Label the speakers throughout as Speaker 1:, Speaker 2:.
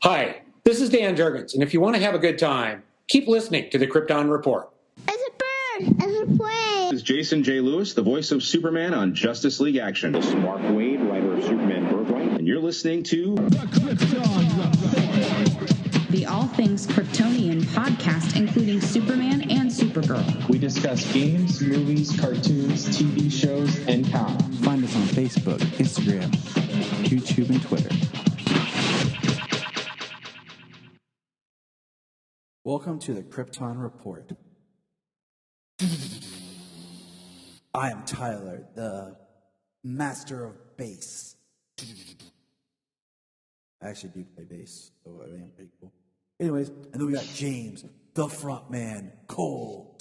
Speaker 1: Hi, this is Dan Jurgens, and if you want to have a good time, keep listening to the Krypton Report.
Speaker 2: It's a bird. It's a plane.
Speaker 3: This is Jason J. Lewis, the voice of Superman on Justice League Action. This is Mark Wade, writer of Superman Birthright, and you're listening to The
Speaker 4: Krypton Report, the All Things Kryptonian podcast, including Superman and Supergirl.
Speaker 5: We discuss games, movies, cartoons, TV shows, and comics.
Speaker 6: Find us on Facebook, Instagram, YouTube, and Twitter. Welcome to the Krypton Report. I am Tyler, the master of bass. I actually do play bass, so I am pretty cool. Anyways, and then we got James, the front man, Cole.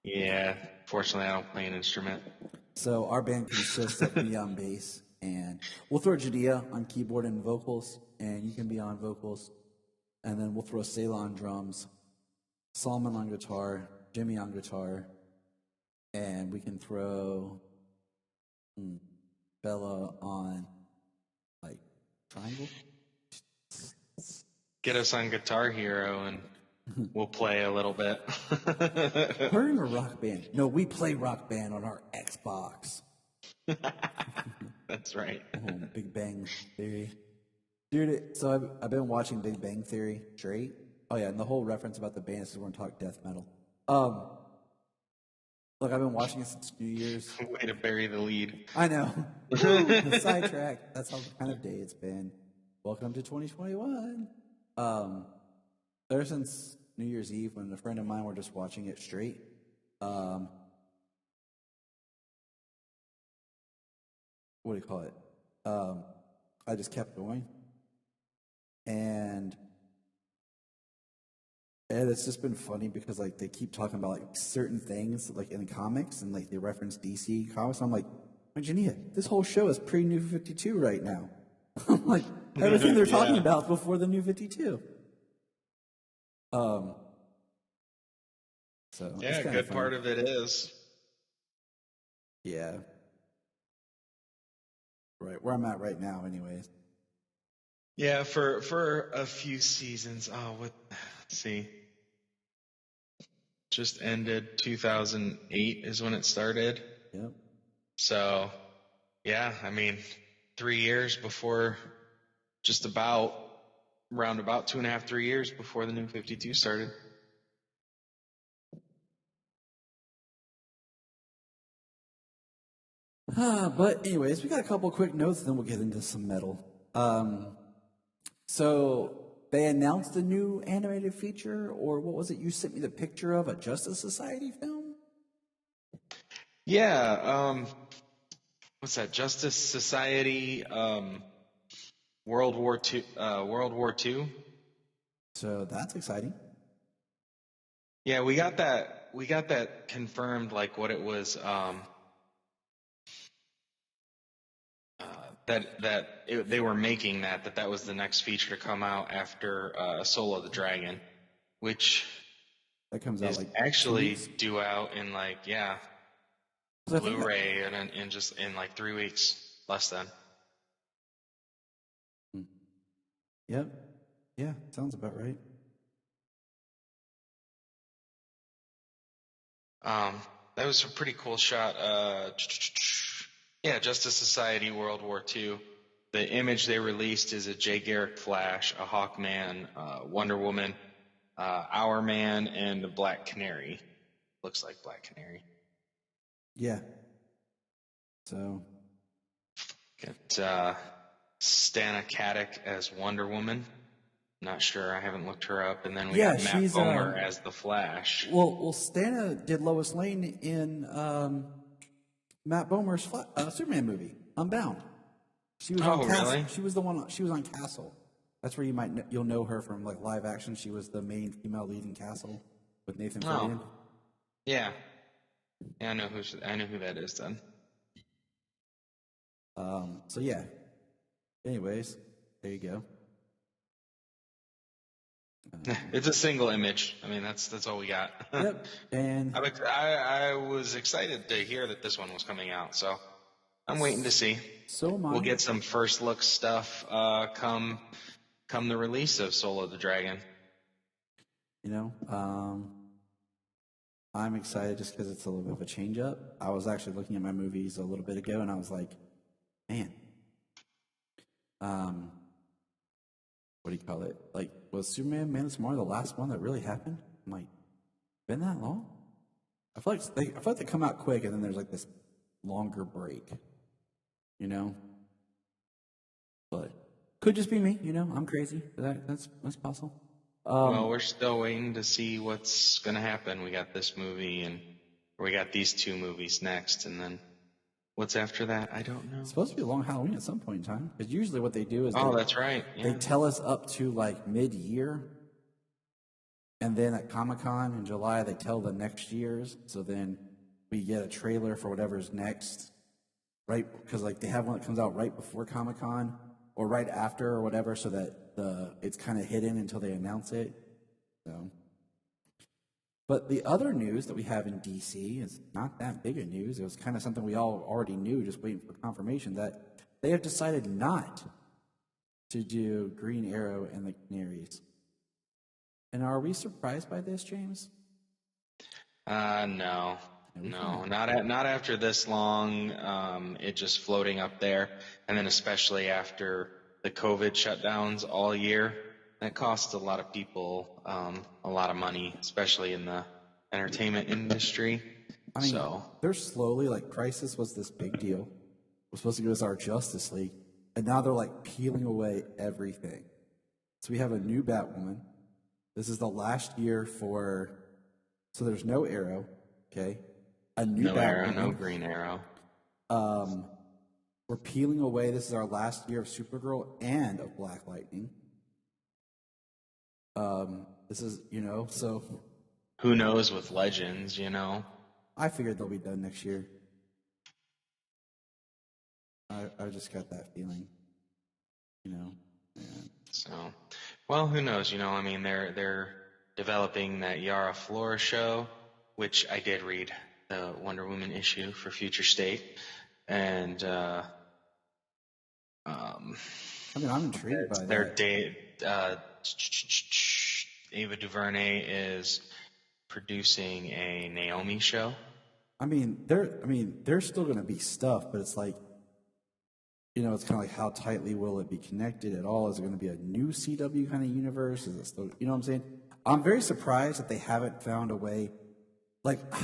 Speaker 7: Yeah, fortunately I don't play an instrument.
Speaker 6: So our band consists of me on bass, and we'll throw Judea on keyboard and vocals, and you can be on vocals. And then we'll throw Selah on drums, Solomon on guitar, Jimmy on guitar, and we can throw Bella on, like, triangle?
Speaker 7: Get us on Guitar Hero and we'll play a little bit.
Speaker 6: We're in a rock band. No, we play rock band on our Xbox.
Speaker 7: That's right.
Speaker 6: Big Bang Theory. Dude, so I've been watching Big Bang Theory straight. Oh yeah, and the whole reference about the band is we're going to talk death metal. Look, I've been watching it since New Year's.
Speaker 7: Way to bury the lead.
Speaker 6: I know. Sidetrack. That's how kind of day it's been. Welcome to 2021. Ever since New Year's Eve, when a friend of mine were just watching it straight, what do you call it? I just kept going. And it's just been funny because, like, they keep talking about, like, certain things, like, in the comics, and, like, they reference DC comics. And I'm like, Virginia, this whole show is pre-New 52 right now. I'm like, everything they're talking about before the New 52. So
Speaker 7: yeah, a good part of it is.
Speaker 6: Yeah. Right, where I'm at right now, anyways.
Speaker 7: Yeah, for a few seasons. Let's see. Just ended 2008 is when it started.
Speaker 6: Yep.
Speaker 7: So, yeah, I mean, 3 years before, just about, around about 2.5, 3 years before the New 52 started.
Speaker 6: But anyways, we got a couple quick notes, then we'll get into some metal. So they announced a new animated feature, or what was it? You sent me the picture of a Justice Society film?
Speaker 7: Yeah, what's that? Justice Society, World War II.
Speaker 6: So that's exciting.
Speaker 7: Yeah, we got that confirmed, like what it was. They were making that was the next feature to come out after Soul of the Dragon, which
Speaker 6: that comes out
Speaker 7: is
Speaker 6: like
Speaker 7: actually due out in Blu-ray and in just in like 3 weeks, less than.
Speaker 6: Yep. Yeah, sounds about right.
Speaker 7: That was a pretty cool shot. Yeah, Justice Society World War II. The image they released is a Jay Garrick Flash, a Hawkman, Wonder Woman, Our Man, and a Black Canary. Looks like Black Canary.
Speaker 6: Yeah. So.
Speaker 7: Got Stana Katic as Wonder Woman. Not sure. I haven't looked her up. And then we got Matt Bomer as the Flash.
Speaker 6: Well, Stana did Lois Lane in Matt Bomer's Superman movie, Unbound. She was on Castle.
Speaker 7: Really?
Speaker 6: She was the one. She was on Castle. That's where you'll know her from, like, live action. She was the main female lead in Castle with Nathan Fillion.
Speaker 7: Yeah. Yeah, I know who that is then.
Speaker 6: So yeah. Anyways, there you go.
Speaker 7: It's a single image. I mean, that's all we got.
Speaker 6: Yep. And
Speaker 7: I was excited to hear that this one was coming out, so I'm waiting to see.
Speaker 6: So am I.
Speaker 7: We'll get some first look stuff come come the release of Soul of the Dragon.
Speaker 6: You know, I'm excited just because it's a little bit of a change up. I was actually looking at my movies a little bit ago, and I was like, man, what do you call it? Like, was Superman Man of Tomorrow the last one that really happened? I'm like, been that long? I feel like they come out quick, and then there's like this longer break, you know. But could just be me, you know. I'm crazy. That's possible.
Speaker 7: Well, we're still waiting to see what's going to happen. We got this movie, and we got these 2 movies next, and then what's after that? I don't know.
Speaker 6: It's supposed to be a long Halloween at some point in time. Because usually what they do is
Speaker 7: that's right. Yeah.
Speaker 6: They tell us up to like mid-year, and then at Comic-Con in July they tell the next year's. So then we get a trailer for whatever's next, right? Because like they have one that comes out right before Comic-Con or right after or whatever, so that it's kind of hidden until they announce it. So, but the other news that we have in DC is not that big of news. It was kind of something we all already knew, just waiting for confirmation that they have decided not to do Green Arrow and the Canaries. And are we surprised by this, James?
Speaker 7: No, not after this long. It just floating up there, and then especially after the COVID shutdowns all year, that cost a lot of people a lot of money, especially in the entertainment industry.
Speaker 6: I mean, they're slowly, like, Crisis was this big deal. It was supposed to give us our Justice League, and now they're like peeling away everything. So we have a new Batwoman. This is the last year so there's no Arrow, okay? A new
Speaker 7: no
Speaker 6: Batwoman.
Speaker 7: Arrow, no Green Arrow.
Speaker 6: We're peeling away. This is our last year of Supergirl and of Black Lightning. This is, so.
Speaker 7: Who knows with Legends,
Speaker 6: I figured they'll be done next year. I just got that feeling, And
Speaker 7: So, well, who knows? They're developing that Yara Flora show, which I did read the Wonder Woman issue for Future State, and
Speaker 6: I'm intrigued by
Speaker 7: that. Ava DuVernay is producing a Naomi show.
Speaker 6: There's still going to be stuff, but it's like, it's kind of like how tightly will it be connected at all? Is it going to be a new CW kind of universe? Is it still, what I'm saying? I'm very surprised that they haven't found a way. Like, I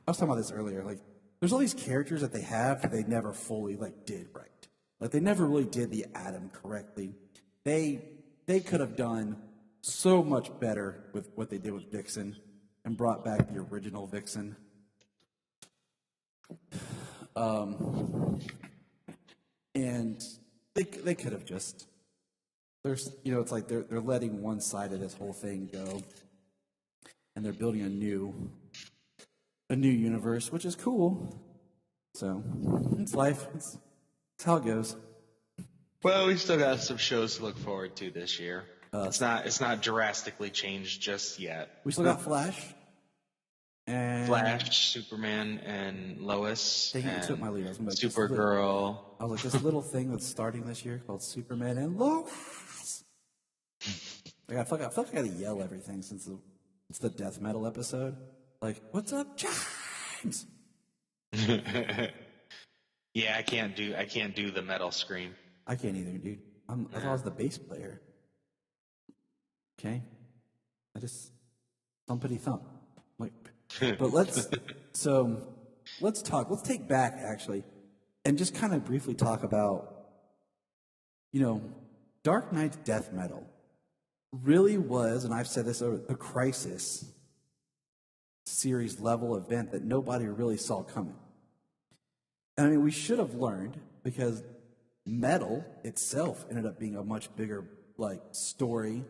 Speaker 6: was talking about this earlier. Like, there's all these characters that they have that they never fully did right. Like, they never really did the Atom correctly. They could have done so much better with what they did with Vixen and brought back the original Vixen. And they could have just, it's like they're letting one side of this whole thing go, and they're building a new universe, which is cool. So it's life. It's how it goes.
Speaker 7: Well, we still got some shows to look forward to this year. It's not drastically changed just yet.
Speaker 6: We still got Flash. And
Speaker 7: Flash, Superman, and Lois.
Speaker 6: Dang, it took my lead. I was like,
Speaker 7: Supergirl.
Speaker 6: I was like, this little thing that's starting this year called Superman and Lois. I feel like I gotta yell everything since it's the death metal episode. Like, what's up, James?
Speaker 7: Yeah, I can't do the metal scream.
Speaker 6: I can't either, dude. I thought I was the bass player. Okay, I just thumpity thump. But let's take back actually, and just kind of briefly talk about, Dark Knight's death metal really was, and I've said this over, a Crisis series level event that nobody really saw coming. And we should have learned, because metal itself ended up being a much bigger story.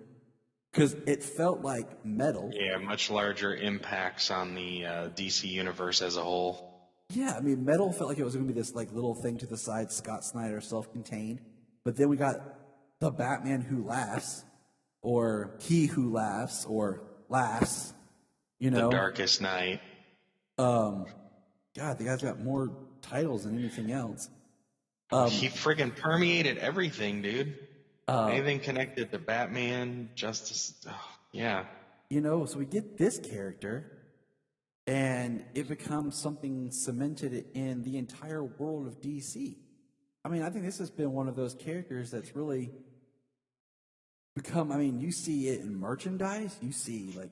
Speaker 6: Because it felt like metal.
Speaker 7: Yeah, much larger impacts on the DC universe as a whole.
Speaker 6: Yeah, metal felt like it was going to be this little thing to the side, Scott Snyder, self-contained. But then we got the Batman Who Laughs, or He Who Laughs, or Laughs. The
Speaker 7: Darkest Night.
Speaker 6: God, the guy's got more titles than anything else.
Speaker 7: He friggin' permeated everything, dude. Anything connected to Batman, Justice? Oh, yeah.
Speaker 6: So we get this character, and it becomes something cemented in the entire world of DC. I mean, I think this has been one of those characters that's really become, I mean, you see it in merchandise, you see, like,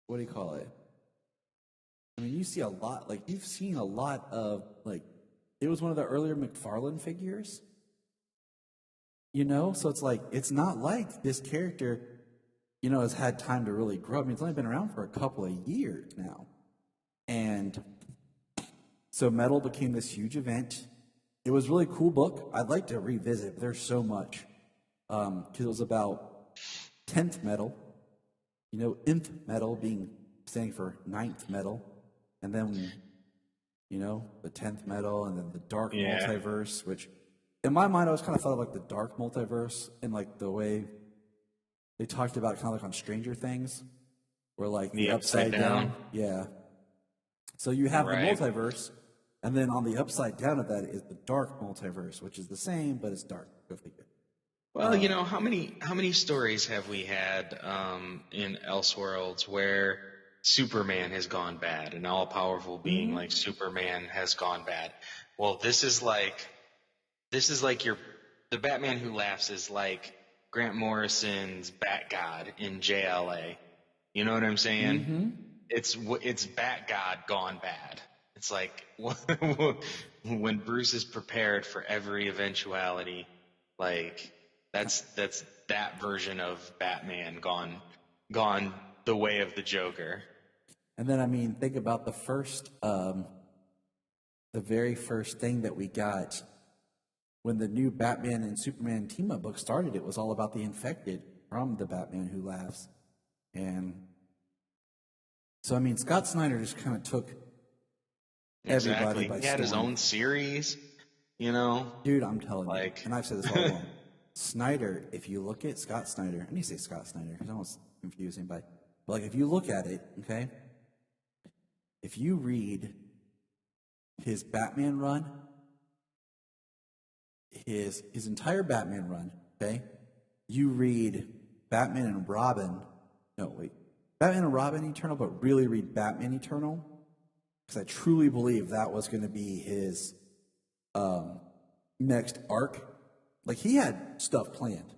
Speaker 6: what do you call it? I mean, you see a lot, like, you've seen a lot of, like, it was one of the earlier McFarlane figures, so it's like, it's not like this character, has had time to really grow. I mean, it's only been around for a couple of years now. And so Metal became this huge event. It was a really cool book. I'd like to revisit, but there's so much. Because it was about 10th metal, nth metal standing for 9th metal. And then, the 10th metal, and then the dark multiverse, which in my mind, I always kind of thought of like the dark multiverse in like the way they talked about it kind of like on Stranger Things, where like the upside down. Yeah. So you have the multiverse, and then on the upside down of that is the dark multiverse, which is the same, but it's dark. Go figure.
Speaker 7: Well, how many stories have we had in Elseworlds where Superman has gone bad, an all-powerful being like Superman has gone bad? Well, this is like the Batman Who Laughs is like Grant Morrison's Bat God in JLA. You know what I'm saying? Mm-hmm. It's Bat God gone bad. It's like when Bruce is prepared for every eventuality, like that's that version of Batman gone the way of the Joker.
Speaker 6: And then, I mean, think about the very first thing that we got when the new Batman and Superman team-up book started. It was all about the infected from the Batman Who Laughs. And so, I mean, Scott Snyder just kind of took everybody by storm.
Speaker 7: He had his own series,
Speaker 6: Dude, I'm telling you, and I've said this all along. Snyder, if you look at Scott Snyder, I need to say Scott Snyder because I don't want to confuse anybody. But like, if you look at it, okay, if you read his Batman run, his entire Batman run, okay, you read Batman and Robin. No, wait, Batman and Robin Eternal, but really read Batman Eternal, because I truly believe that was going to be his next arc. Like, he had stuff planned.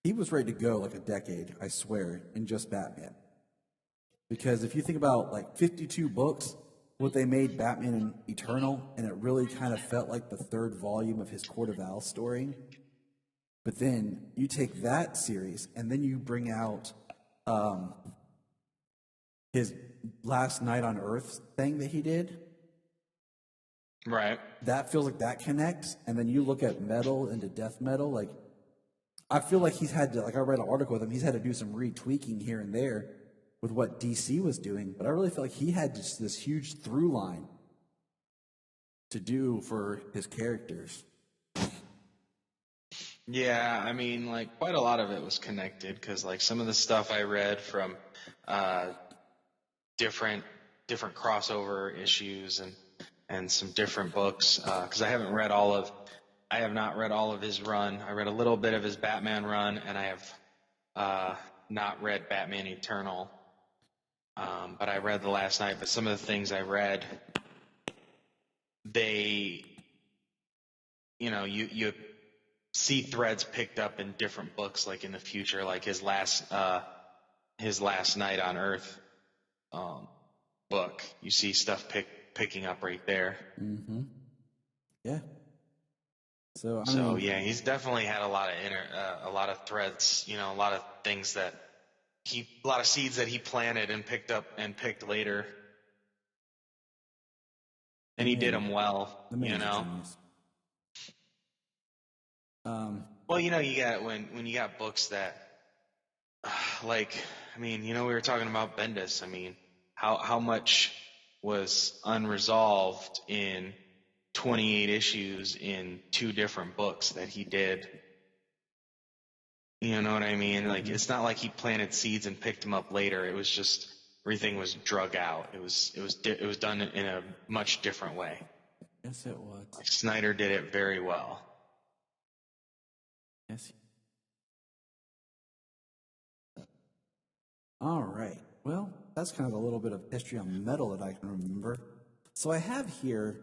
Speaker 6: He was ready to go like a decade, I swear, in just Batman. Because if you think about like 52 books, what they made Batman Eternal, and it really kind of felt like the third volume of his Court of Owls story. But then you take that series, and then you bring out his Last Night on Earth thing that he did.
Speaker 7: Right.
Speaker 6: That feels like that connects. And then you look at Metal into Death Metal, like, I feel like he's had to, like, I read an article with him, he's had to do some retweaking here and there with what DC was doing, but I really feel like he had just this huge through line to do for his characters.
Speaker 7: Yeah, I mean, like, quite a lot of it was connected, because like some of the stuff I read from different crossover issues and some different books, because I have not read all of his run. I read a little bit of his Batman run, and I have not read Batman Eternal. But I read the last night. But some of the things I read, you see threads picked up in different books, like in the future, like his last Night on Earth book. You see stuff picking up right there.
Speaker 6: Mm-hmm. Yeah. So
Speaker 7: yeah, he's definitely had a lot of threads, a lot of things a lot of seeds that he planted and picked later, and he did them well, Well, you got when you got books that, like, I mean, we were talking about Bendis. I mean, how much was unresolved in 28 issues in 2 different books that he did. You know what I mean? Like, it's not like he planted seeds and picked them up later. It was just everything was drug out. It was done in a much different way.
Speaker 6: Yes, it was.
Speaker 7: Snyder did it very well.
Speaker 6: Yes. All right. Well, that's kind of a little bit of history on metal that I can remember. So I have here,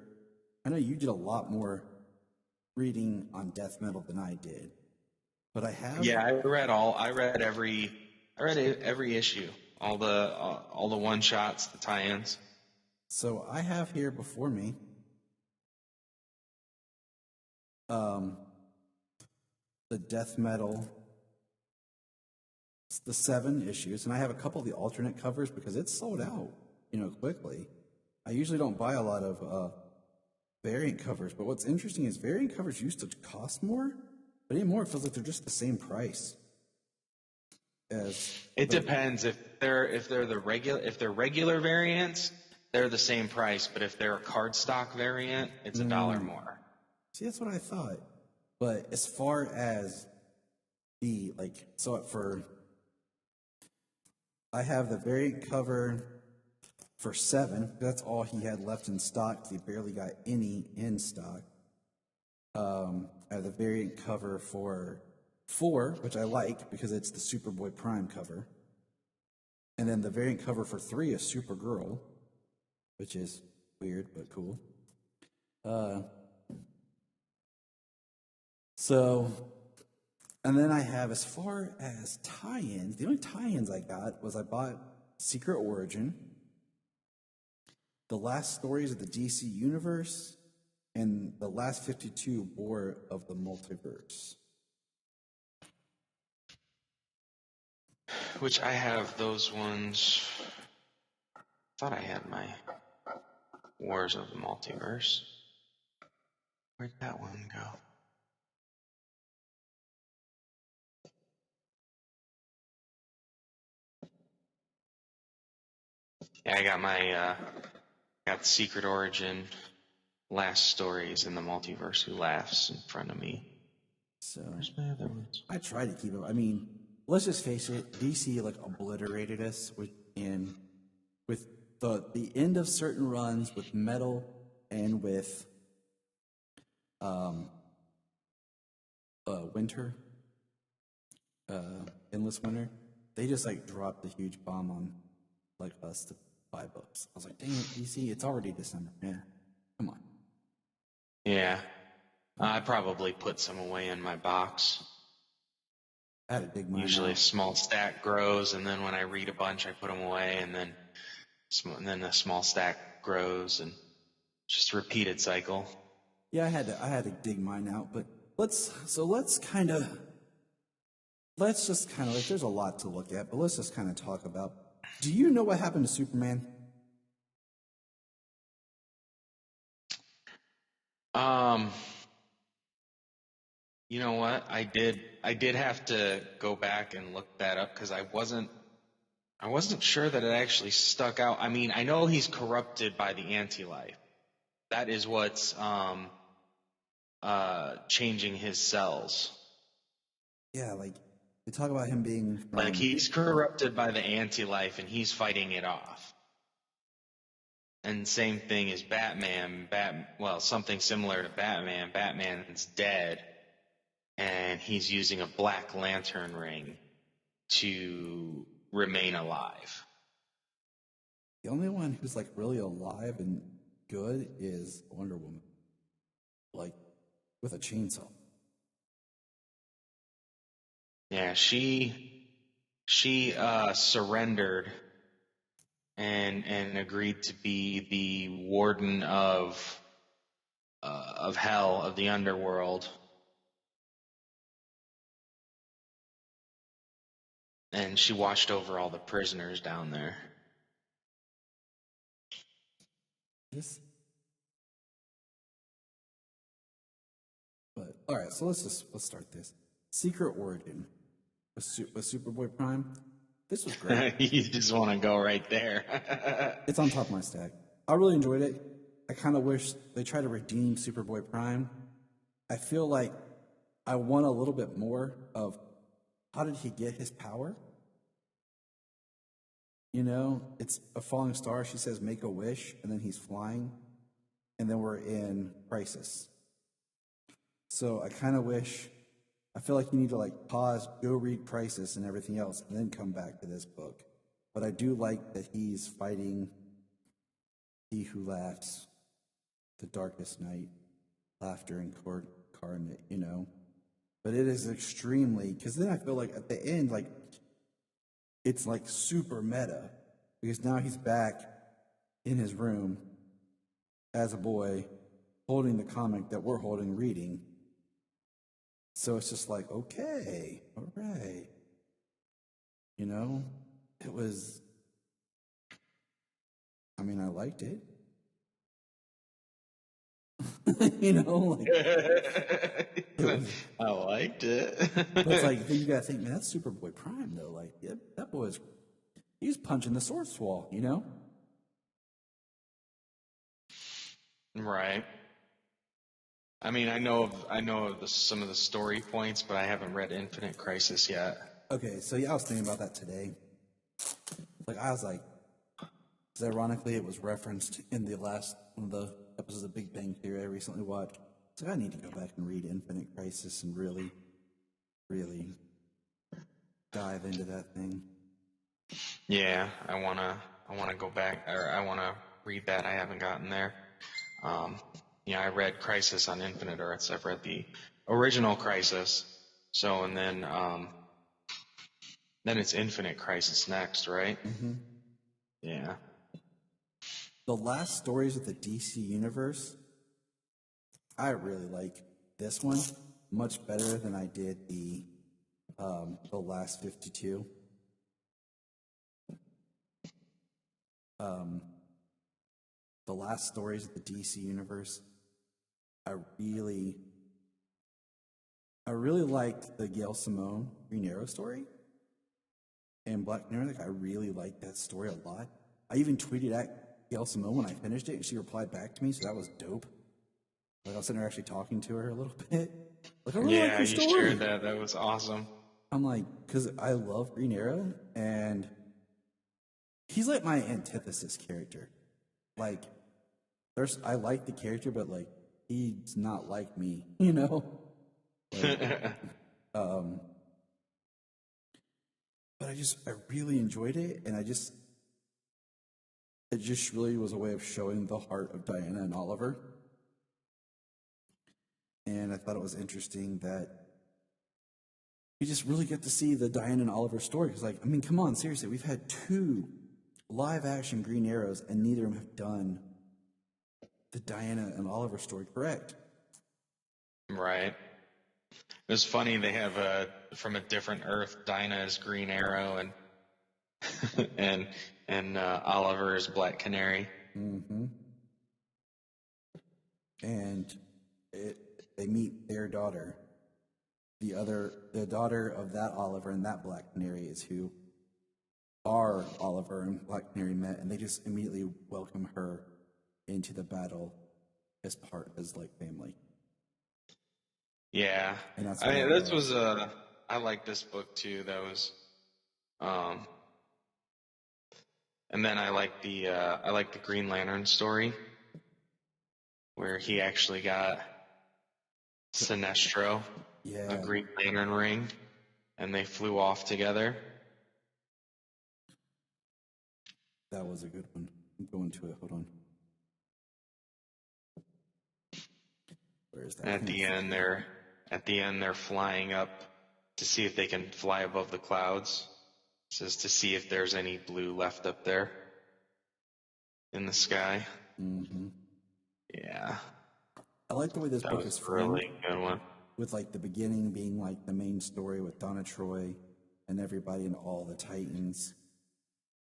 Speaker 6: I know you did a lot more reading on death metal than I did, but I have.
Speaker 7: Yeah, I read every issue, all the one shots, the tie-ins.
Speaker 6: So I have here before me the death metal, the 7 issues, and I have a couple of the alternate covers because it's sold out, quickly. I usually don't buy a lot of variant covers, but what's interesting is variant covers used to cost more, but anymore it feels like they're just the same price.
Speaker 7: It depends if they're regular variants, they're the same price, but if they're a cardstock variant, it's $1 more.
Speaker 6: See, that's what I thought. But as far as I have the variant cover for 7. That's all he had left in stock. He barely got any in stock. I have the variant cover for 4, which I like because it's the Superboy Prime cover. And then the variant cover for 3 is Supergirl, which is weird but cool. And then I have, as far as tie-ins, the only tie-ins I got was I bought Secret Origin, the last stories of the DC Universe, and the last 52 War of the Multiverse.
Speaker 7: Which I have those ones. I thought I had my Wars of the Multiverse. Where'd that one go? Yeah, I got the Secret Origin, last stories in the multiverse, Who Laughs, in front of me.
Speaker 6: So
Speaker 7: where's my other ones?
Speaker 6: I try to keep it. I mean, let's just face it, DC obliterated us with the end of certain runs with Metal and with Winter, Endless Winter. They just dropped a huge bomb on us to buy books. I was like, dang it, DC, it's already December. Yeah, come on.
Speaker 7: Yeah, I probably put some away in my box.
Speaker 6: I had to dig mine
Speaker 7: Usually
Speaker 6: out.
Speaker 7: a small stack grows, and then when I read a bunch, I put them away, and then a small stack grows, and just a repeated cycle.
Speaker 6: Yeah, I had to dig mine out, but let's just kind of there's a lot to look at, but let's just kind of talk about. Do you know what happened to Superman?
Speaker 7: You know what? I did have to go back and look that up because I wasn't sure that it actually stuck out. I mean, I know he's corrupted by the anti-life. That is what's changing his cells.
Speaker 6: Yeah, they talk about him being
Speaker 7: he's corrupted by the anti-life and he's fighting it off. And same thing as Batman. Something similar to Batman. Batman's dead, and he's using a Black Lantern ring to remain alive.
Speaker 6: The only one who's really alive and good is Wonder Woman, with a chainsaw.
Speaker 7: Yeah, she surrendered and agreed to be the warden of hell, of the underworld. And she watched over all the prisoners down there.
Speaker 6: But all right, so let's start this. Secret Origin with Superboy Prime. This was great.
Speaker 7: You just want to go right there.
Speaker 6: It's on top of my stack. I really enjoyed it. I kind of wish they tried to redeem Superboy Prime. I feel like I want a little bit more of how did he get his power? It's a falling star. She says, make a wish, and then he's flying. and then we're in Crisis. So I kind of wish, I feel like you need to like pause, go read Crisis and everything else, and then come back to this book. But I do like that he's fighting He Who Laughs, the darkest night, laughter incarnate, you know. But it is extremely, because then I feel like at the end, like, it's like super meta, because now he's back in his room as a boy holding the comic that we're holding reading. So it's just like, okay, all right. You know, it was, I mean, I liked it. You know, like,
Speaker 7: I liked it.
Speaker 6: but it's like, then you gotta think, man, that's Superboy Prime, though. Like, yeah, that boy's, he's punching the sword wall, you know?
Speaker 7: Right. I mean, I know of some of the story points, but I haven't read Infinite Crisis yet.
Speaker 6: Okay, so yeah, I was thinking about that today. Like, I was like, because ironically, it was referenced in the last one of the episodes of Big Bang Theory I recently watched. So I need to go back and read Infinite Crisis and really, really dive into that thing.
Speaker 7: Yeah, I wanna go back, or I wanna read that. I haven't gotten there. I read Crisis on Infinite Earths. I've read the original Crisis. So, and then it's Infinite Crisis next, right?
Speaker 6: Mm-hmm.
Speaker 7: Yeah.
Speaker 6: The last stories of the DC universe, I really like this one much better than I did the last 52. The last stories of the DC universe, I really liked the Gail Simone Green Arrow story and Black Canary. Like, I really liked that story a lot. I even tweeted at Gail Simone when I finished it, and she replied back to me, so that was dope. Like, I was sitting there actually talking to her a little bit. Like, I really like your story.
Speaker 7: You shared that. That was awesome.
Speaker 6: I'm like, because I love Green Arrow, and he's like my antithesis character. Like, I like the character, but like, he's not like me, you know? Like, but I really enjoyed it, and it just really was a way of showing the heart of Diana and Oliver. And I thought it was interesting that we just really get to see the Diana and Oliver story. Because, like, I mean, come on, seriously, we've had 2 live-action Green Arrows, and neither of them have done the Diana and Oliver story correct.
Speaker 7: Right. It was funny, they have from a different Earth, Dinah is Green Arrow and Oliver is Black Canary.
Speaker 6: Mm-hmm. And they meet their daughter. The daughter of that Oliver and that Black Canary is who our Oliver and Black Canary met, and they just immediately welcome her into the battle as like family.
Speaker 7: Yeah,
Speaker 6: and that's
Speaker 7: I like this book too. That was, and then I like the Green Lantern story, where he actually got Sinestro, a Green Lantern ring, and they flew off together.
Speaker 6: That was a good one. I'm going to it. Hold on. Where is that?
Speaker 7: At the end, they're flying up to see if they can fly above the clouds. It says to see if there's any blue left up there in the sky.
Speaker 6: Mm-hmm.
Speaker 7: Yeah.
Speaker 6: I like the way this book is framed.
Speaker 7: Really good one.
Speaker 6: With like the beginning being like the main story with Donna Troy and everybody and all the Titans,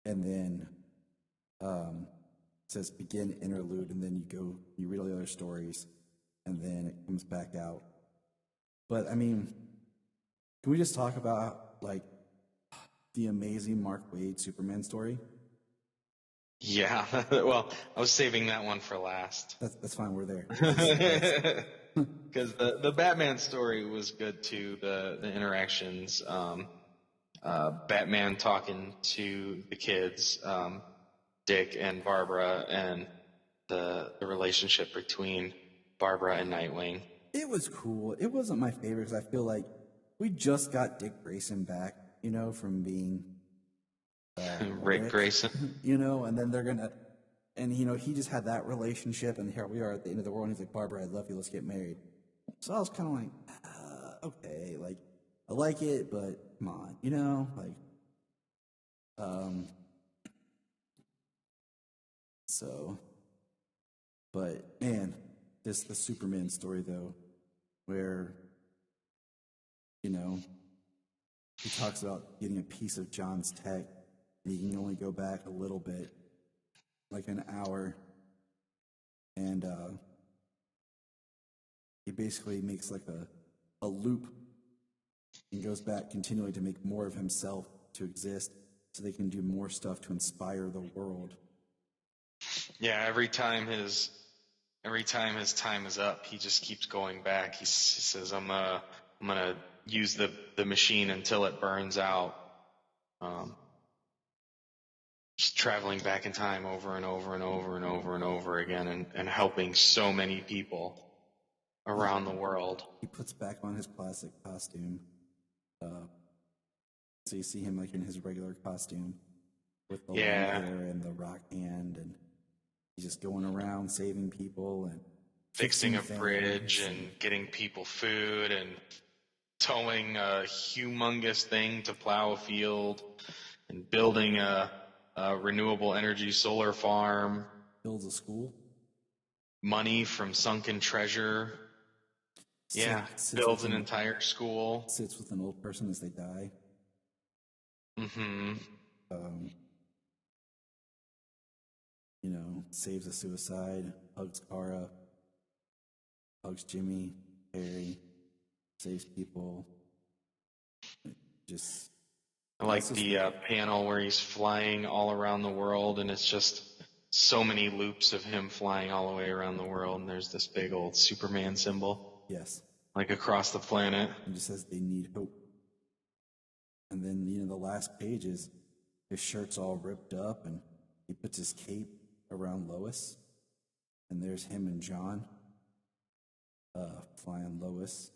Speaker 6: and then it says begin interlude, and then you read all the other stories, and then it comes back out. But I mean, can we just talk about like the amazing Mark Waid Superman story?
Speaker 7: Yeah. Well, I was saving that one for last.
Speaker 6: That's fine. We're there.
Speaker 7: Because the Batman story was good too. The interactions, Batman talking to the kids, Dick and Barbara, and the relationship between Barbara and Nightwing.
Speaker 6: It was cool. It wasn't my favorite because I feel like we just got Dick Grayson back, from being
Speaker 7: Rick Grayson.
Speaker 6: and then they're gonna, and he just had that relationship, and here we are at the end of the world. And he's like, Barbara, I love you. Let's get married. So I was kind of like, okay, like I like it, but come on, So, but man, the Superman story though, where he talks about getting a piece of John's tech, and he can only go back a little bit, like an hour, and he basically makes like a loop and goes back continually to make more of himself to exist, so they can do more stuff to inspire the world.
Speaker 7: Yeah, every time his time is up, he just keeps going back. He says, "I'm gonna use the machine until it burns out." Just traveling back in time over and over and over and over and over again, and helping so many people around the world.
Speaker 6: He puts back on his classic costume, so you see him like in his regular costume with the long hair and the rock hand, and he's just going around saving people and
Speaker 7: fixing a bridge and getting people food and towing a humongous thing to plow a field and building a renewable energy solar farm.
Speaker 6: Builds a school.
Speaker 7: Money from sunken treasure. Builds an entire school.
Speaker 6: Sits with an old person as they die.
Speaker 7: Mm-hmm.
Speaker 6: Saves a suicide, hugs Kara, hugs Jimmy, Harry, saves people. Just
Speaker 7: I like the panel where he's flying all around the world, and it's just so many loops of him flying all the way around the world, and there's this big old Superman symbol.
Speaker 6: Yes.
Speaker 7: Like across the planet.
Speaker 6: And just says they need hope. And then, the last page is his shirt's all ripped up, and he puts his cape around Lois, and there's him and John flying Lois.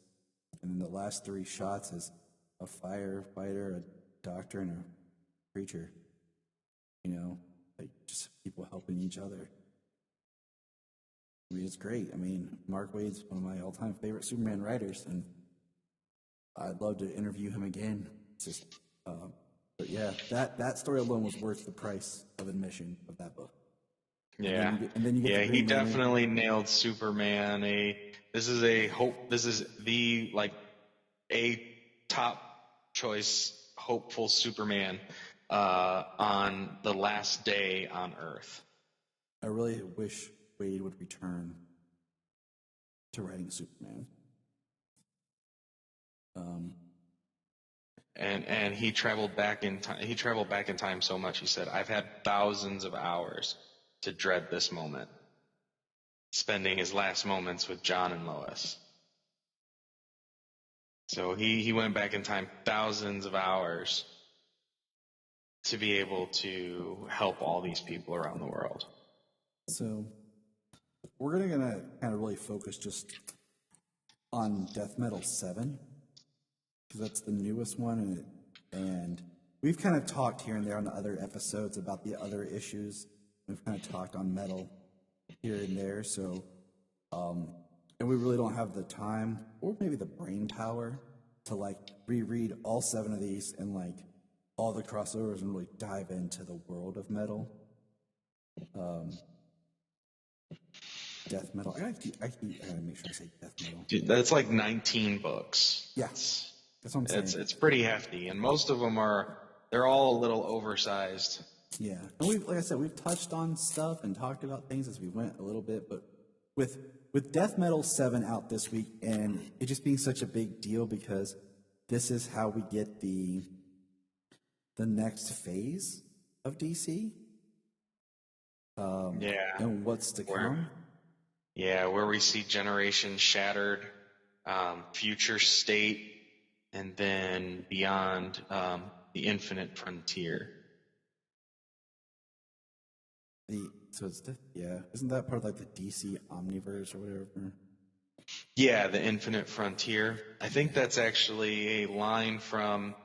Speaker 6: And then the last three shots is a firefighter, a doctor, and a preacher. Like just people helping each other. I mean, it's great. I mean, Mark Waid's one of my all-time favorite Superman writers, and I'd love to interview him again. It's just, but yeah, that story alone was worth the price of admission of that book.
Speaker 7: Yeah,
Speaker 6: and then you get
Speaker 7: he definitely nailed Superman. This is the a top choice hopeful Superman on the last day on Earth.
Speaker 6: I really wish Waid would return to writing Superman.
Speaker 7: And he traveled back in time. He traveled back in time so much. He said, "I've had thousands of hours to dread this moment." Spending his last moments with John and Lois. So he went back in time thousands of hours to be able to help all these people around the world.
Speaker 6: So we're gonna kind of really focus just on Death Metal 7, because that's the newest one, and we've kind of talked here and there on the other episodes about the other issues. We've kind of talked on metal here and there, so and we really don't have the time or maybe the brain power to reread all 7 of these and all the crossovers and really dive into the world of metal. Death Metal. I gotta make sure I say Death Metal.
Speaker 7: Dude, that's 19 books.
Speaker 6: Yeah, that's what I'm saying.
Speaker 7: It's pretty hefty, and most of them they're all a little oversized.
Speaker 6: Yeah, and like I said, we've touched on stuff and talked about things as we went a little bit, but with Death Metal 7 out this week, and it just being such a big deal because this is how we get the next phase of DC. And what's to come.
Speaker 7: Where we see Generation Shattered, Future State, and then Beyond, the Infinite Frontier.
Speaker 6: So it's isn't that part of like the DC Omniverse or whatever?
Speaker 7: Yeah, the Infinite Frontier. I think that's actually a line from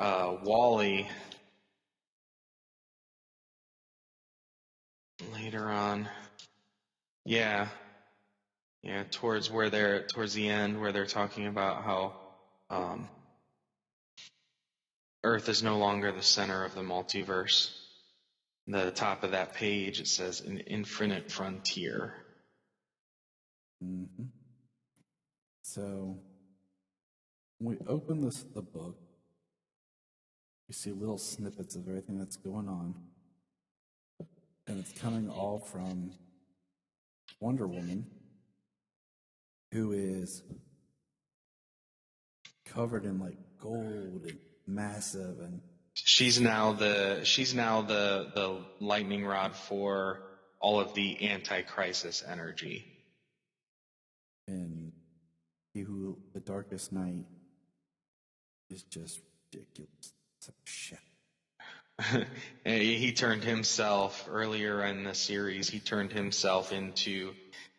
Speaker 7: Wall-E later on. Yeah, towards the end where they're talking about how Earth is no longer the center of the multiverse. The top of that page, it says an infinite frontier.
Speaker 6: Mm-hmm. So when we open the book, we see little snippets of everything that's going on, and it's coming all from Wonder Woman, who is covered in like gold and massive, and
Speaker 7: She's now the lightning rod for all of the anti-crisis energy.
Speaker 6: and the Darkest Night is just ridiculous. It's like shit.
Speaker 7: He turned himself earlier in the series. He turned himself into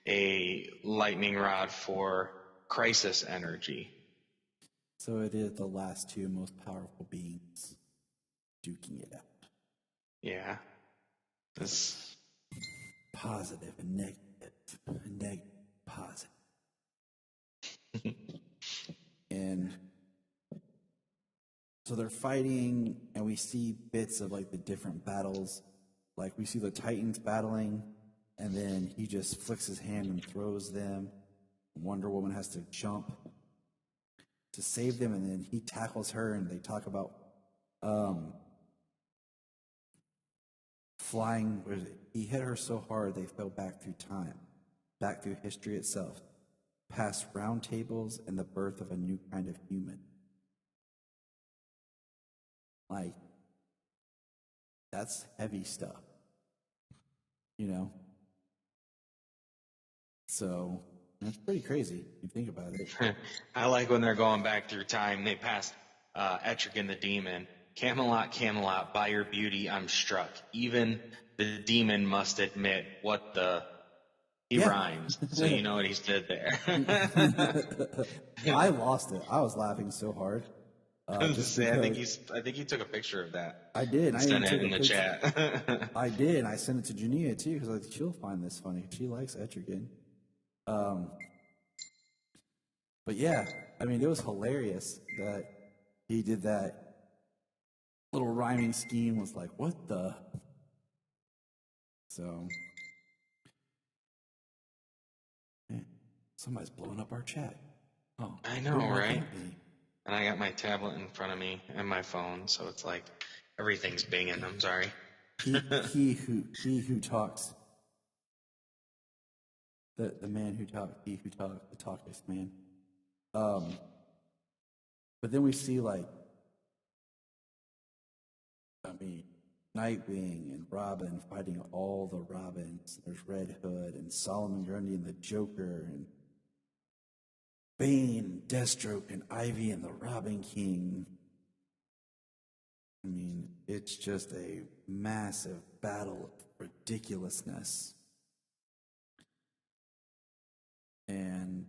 Speaker 7: a lightning rod for crisis energy.
Speaker 6: So it is the last two most powerful beings duking it out.
Speaker 7: Yeah. This
Speaker 6: Positive and negative, positive. And so they're fighting, and we see bits of like the different battles. Like we see the Titans battling, and then he just flicks his hand and throws them. Wonder Woman has to jump to save them, and then he tackles her, and they talk about flying. He hit her so hard they fell back through time, back through history itself, past round tables and the birth of a new kind of human. Like, that's heavy stuff, you know? So, that's pretty crazy if you think about it.
Speaker 7: I like when they're going back through time. They passed Etrigan the demon. Camelot, Camelot, by your beauty I'm struck. Even the demon must admit what the... He rhymes, so you know what he did there.
Speaker 6: I lost it. I was laughing so hard.
Speaker 7: I think he took a picture of that.
Speaker 6: I did.
Speaker 7: Sent it in the chat.
Speaker 6: I did. I sent it to Jania too because like she'll find this funny. She likes Etrigan. But yeah, I mean, it was hilarious that he did that little rhyming scheme. Was like, what the? So, man, somebody's blowing up our chat. Oh,
Speaker 7: I know, right? And I got my tablet in front of me and my phone, so it's like everything's binging. I'm sorry.
Speaker 6: he who talks. The man who talked, he who talked, the talkist man. But then we see Nightwing and Robin fighting all the Robins. There's Red Hood and Solomon Grundy and the Joker and Bane and Deathstroke and Ivy and the Robin King. I mean, it's just a massive battle of ridiculousness. And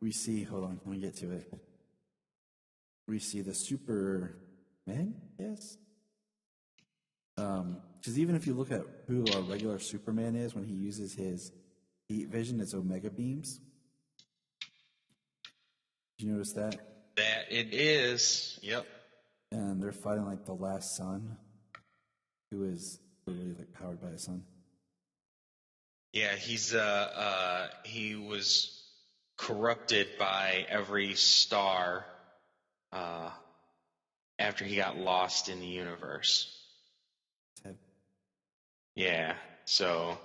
Speaker 6: we see, hold on, let me get to it. We see the Superman, yes? Because even if you look at who a regular Superman is, when he uses his heat vision, it's Omega beams. Did you notice that?
Speaker 7: That it is, yep.
Speaker 6: And they're fighting like the last sun, who is literally like powered by a sun.
Speaker 7: Yeah, he was corrupted by every star after he got lost in the universe. Yeah, so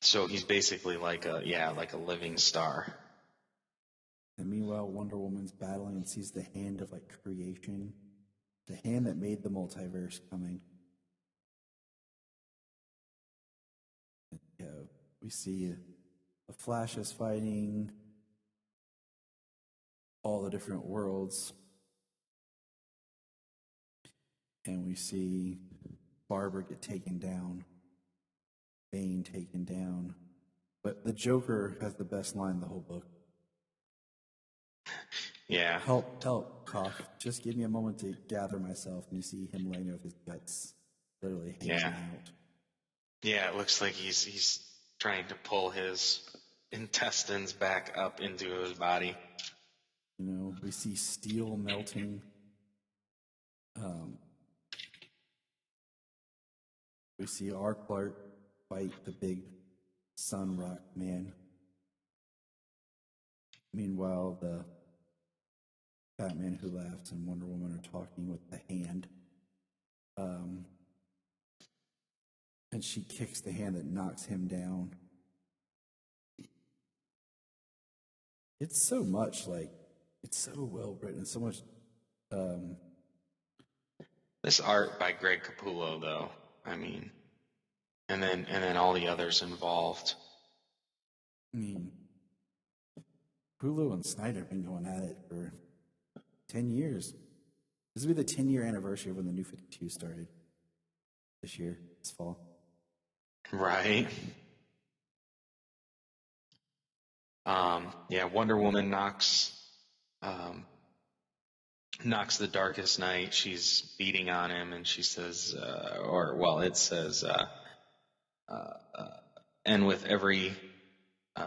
Speaker 7: he's basically like a living star.
Speaker 6: And meanwhile, Wonder Woman's battling and sees the hand of like creation, the hand that made the multiverse coming. Yeah, we see the Flash is fighting all the different worlds. And we see Barbara get taken down, Bane taken down. But the Joker has the best line in the whole book.
Speaker 7: Yeah.
Speaker 6: Help, Cough. Just give me a moment to gather myself. And you see him laying there with his guts literally hanging out.
Speaker 7: Yeah, it looks like he's trying to pull his intestines back up into his body.
Speaker 6: You know, we see steel melting. We see our Clark fight the big Sun Rock man. Meanwhile, the Batman Who Laughs and Wonder Woman are talking with the Hand. And she kicks the hand that knocks him down. It's so much, like, it's so well written, so much.
Speaker 7: This art by Greg Capullo, though, I mean, and then all the others involved.
Speaker 6: I mean, Hulu and Snyder have been going at it for 10 years. This will be the 10-year anniversary of when the New 52 started this year, this fall.
Speaker 7: Right. Yeah, Wonder Woman knocks the Darkest Night. She's beating on him, and she says, it says, and with every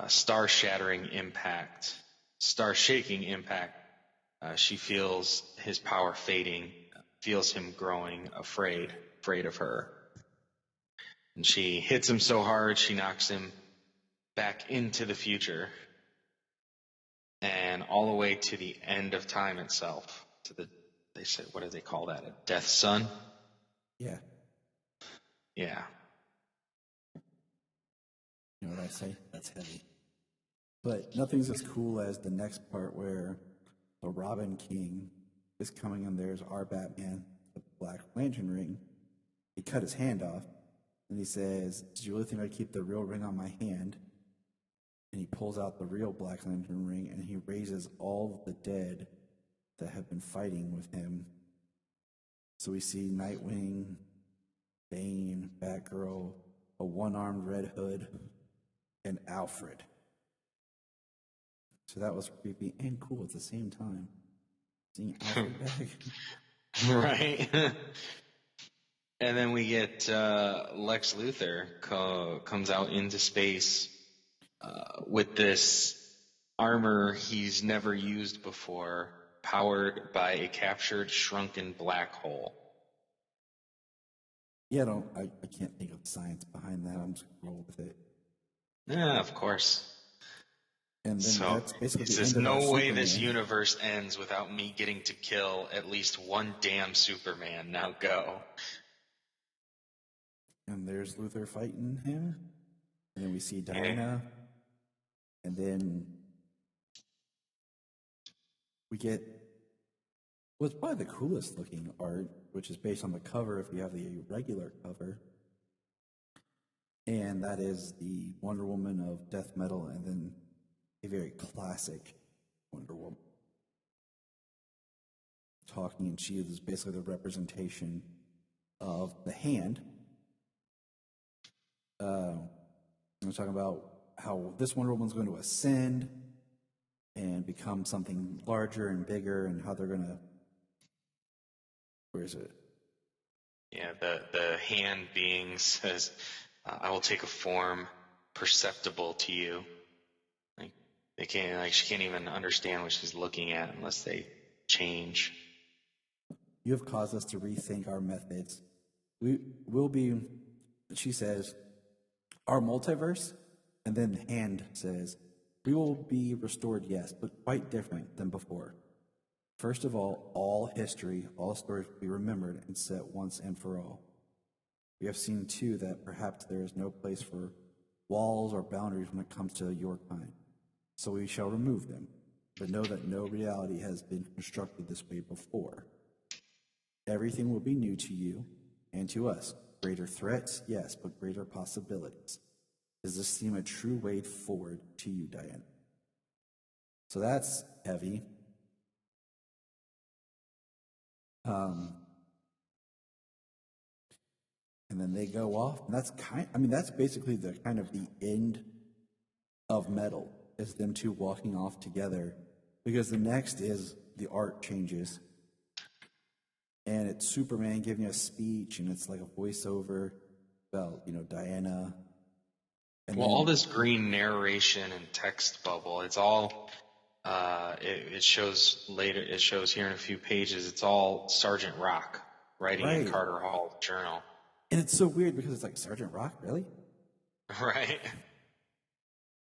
Speaker 7: star-shaking impact, she feels his power fading, feels him growing afraid of her. And she hits him so hard, she knocks him back into the future and all the way to the end of time itself. They say, what do they call that? A death sun?
Speaker 6: Yeah.
Speaker 7: Yeah.
Speaker 6: You know what I say? That's heavy. But nothing's as cool as the next part where the Robin King is coming in. There's our Batman, the Black Lantern ring. He cut his hand off, and he says, "Did you really think I'd keep the real ring on my hand?" And he pulls out the real Black Lantern ring, and he raises all of the dead that have been fighting with him. So we see Nightwing, Bane, Batgirl, a one-armed Red Hood, and Alfred. So that was creepy and cool at the same time. Seeing Alfred back.
Speaker 7: Right. And then we get Lex Luthor comes out into space with this armor he's never used before, powered by a captured, shrunken black hole.
Speaker 6: Yeah, I can't think of the science behind that. I'm just going to roll with it.
Speaker 7: Yeah, of course.
Speaker 6: And then
Speaker 7: So
Speaker 6: that's basically the
Speaker 7: there's
Speaker 6: end of our
Speaker 7: no way this
Speaker 6: Superman.
Speaker 7: universe ends without me getting to kill at least one damn Superman. Now go.
Speaker 6: And there's Luthor fighting him. And then we see Diana. And then we get what's probably the coolest looking art, which is based on the cover if you have the regular cover. And that is the Wonder Woman of Death Metal, and then a very classic Wonder Woman. Talking, and she is basically the representation of the Hand. We're talking about how this Wonder Woman's going to ascend and become something larger and bigger, and how they're going to... Where is it?
Speaker 7: Yeah, the Hand being says, "I will take a form perceptible to you." She can't even understand what she's looking at unless they change.
Speaker 6: You have caused us to rethink our methods. We will be, she says, our multiverse, and then Hand says, we will be restored, yes, but quite different than before. First of all history, all stories will be remembered and set once and for all. We have seen, too, that perhaps there is no place for walls or boundaries when it comes to your kind. So we shall remove them, but know that no reality has been constructed this way before. Everything will be new to you and to us. Greater threats, yes, but greater possibilities. Does this seem a true way forward to you, Diana? So that's heavy. and then they go off. And that's basically the kind of the end of Metal, is them two walking off together, because the next is the art changes, and it's Superman giving a speech, and it's like a voiceover about Diana. And
Speaker 7: all this green narration and text bubble, it's all it shows later. It shows here in a few pages. It's all Sergeant Rock writing in Carter Hall journal.
Speaker 6: And it's so weird because it's like, Sergeant Rock, really?
Speaker 7: Right.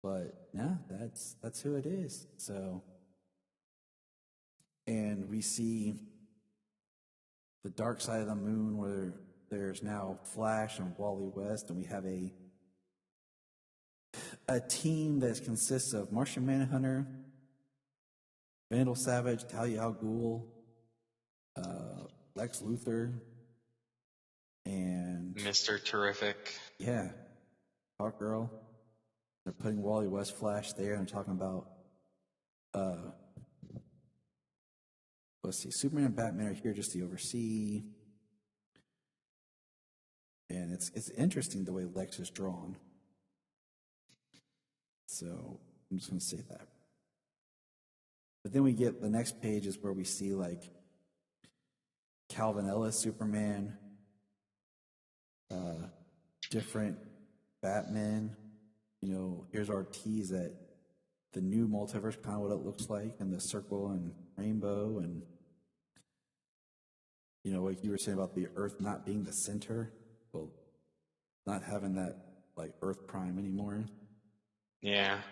Speaker 6: But yeah, that's who it is. So, and we see the dark side of the moon, where there's now Flash and Wally West, and we have a team that consists of Martian Manhunter, Vandal Savage, Talia al Ghul, Lex Luthor, and
Speaker 7: Mr. Terrific.
Speaker 6: Yeah, Hawkgirl. They're putting Wally West, Flash there, and talking about let's see, Superman and Batman are here just to oversee. And it's interesting the way Lex is drawn. So I'm just going to say that. But then we get the next page is where we see like Calvin Ellis Superman, different Batman. Here's our tease at the new multiverse, kind of what it looks like, and the circle and rainbow, and like you were saying about the Earth not being the center, well, not having that like Earth Prime anymore.
Speaker 7: Yeah.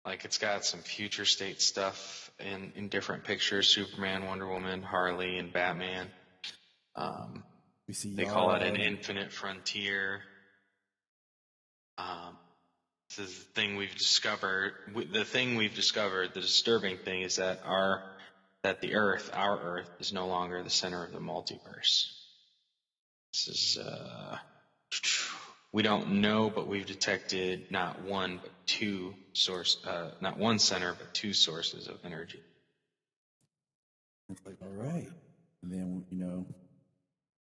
Speaker 7: Like it's got some future state stuff in different pictures: Superman, Wonder Woman, Harley, and Batman.
Speaker 6: We see
Speaker 7: they call it an infinite frontier. This is the thing we've discovered. The disturbing thing is that our Earth, is no longer the center of the multiverse. This is we don't know, but we've detected not one center, but two sources of energy.
Speaker 6: It's like, all right. And then,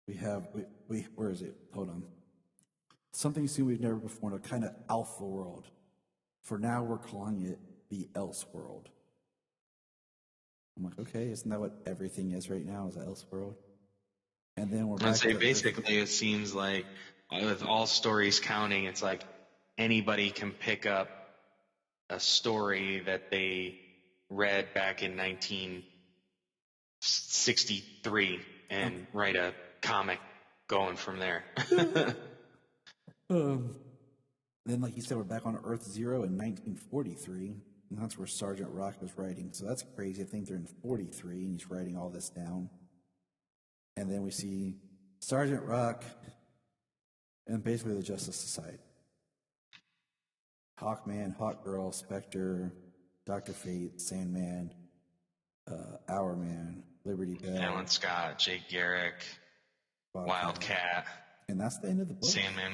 Speaker 6: we have, where is it? Hold on. Something seen we've never before in a kind of alpha world. For now, we're calling it the Elseworld. I'm like, okay, isn't that what everything is right now, is the Elseworld? And then we're back
Speaker 7: I'd say basically it seems like, with all stories counting, it's like anybody can pick up a story that they read back in 1963 and write a comic going from there.
Speaker 6: Then, like you said, we're back on Earth Zero in 1943, and that's where Sergeant Rock was writing. So that's crazy. I think they're in 43, and he's writing all this down. And then we see Sergeant Rock and basically the Justice Society. Hawkman, Hawkgirl, Spectre, Dr. Fate, Sandman, Hourman, Liberty Bell,
Speaker 7: Alan Scott, Jake Garrick, Wildcat.
Speaker 6: And that's the end of the book.
Speaker 7: Sandman,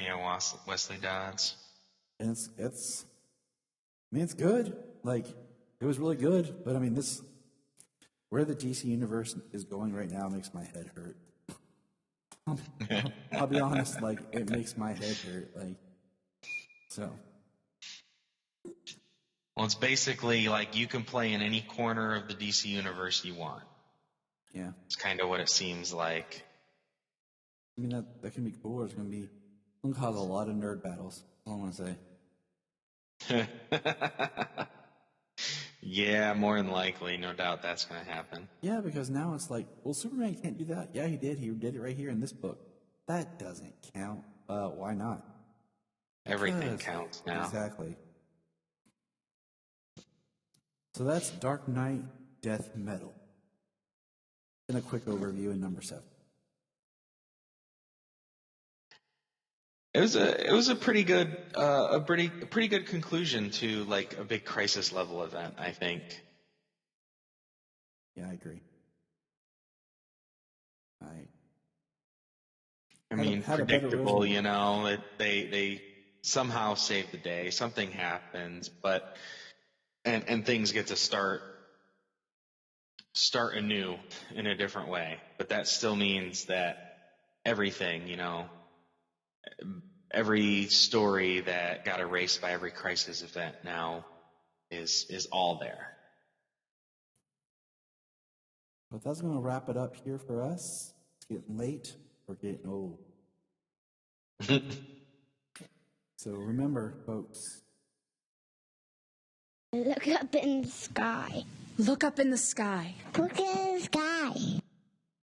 Speaker 7: Wesley Dodds.
Speaker 6: And it's good. Like, it was really good. But I mean, where the DC universe is going right now makes my head hurt. I'll be honest, like, it makes my head hurt. Like, so.
Speaker 7: Well, it's basically like you can play in any corner of the DC universe you want.
Speaker 6: Yeah.
Speaker 7: It's kind of what it seems like.
Speaker 6: I mean, that can be cool. It's going to cause a lot of nerd battles. That's all I want to say.
Speaker 7: Yeah, more than likely. No doubt that's going to happen.
Speaker 6: Yeah, because now it's like, well, Superman can't do that. Yeah, he did. He did it right here in this book. That doesn't count. Why not?
Speaker 7: Everything counts now.
Speaker 6: Exactly. So that's Dark Knight, Death Metal. And a quick overview in number 7.
Speaker 7: It was a pretty good pretty good conclusion to like a big crisis level event, I think.
Speaker 6: Yeah, I agree.
Speaker 7: I mean, predictable, you know, they somehow save the day. Something happens, but and things get to start anew in a different way. But that still means that everything, you know. Every story that got erased by every crisis event now is all there.
Speaker 6: But that's going to wrap it up here for us. It's getting late. We're getting old. So remember, folks.
Speaker 2: Look up in the sky.
Speaker 4: Look up in the sky.
Speaker 2: Look at the sky.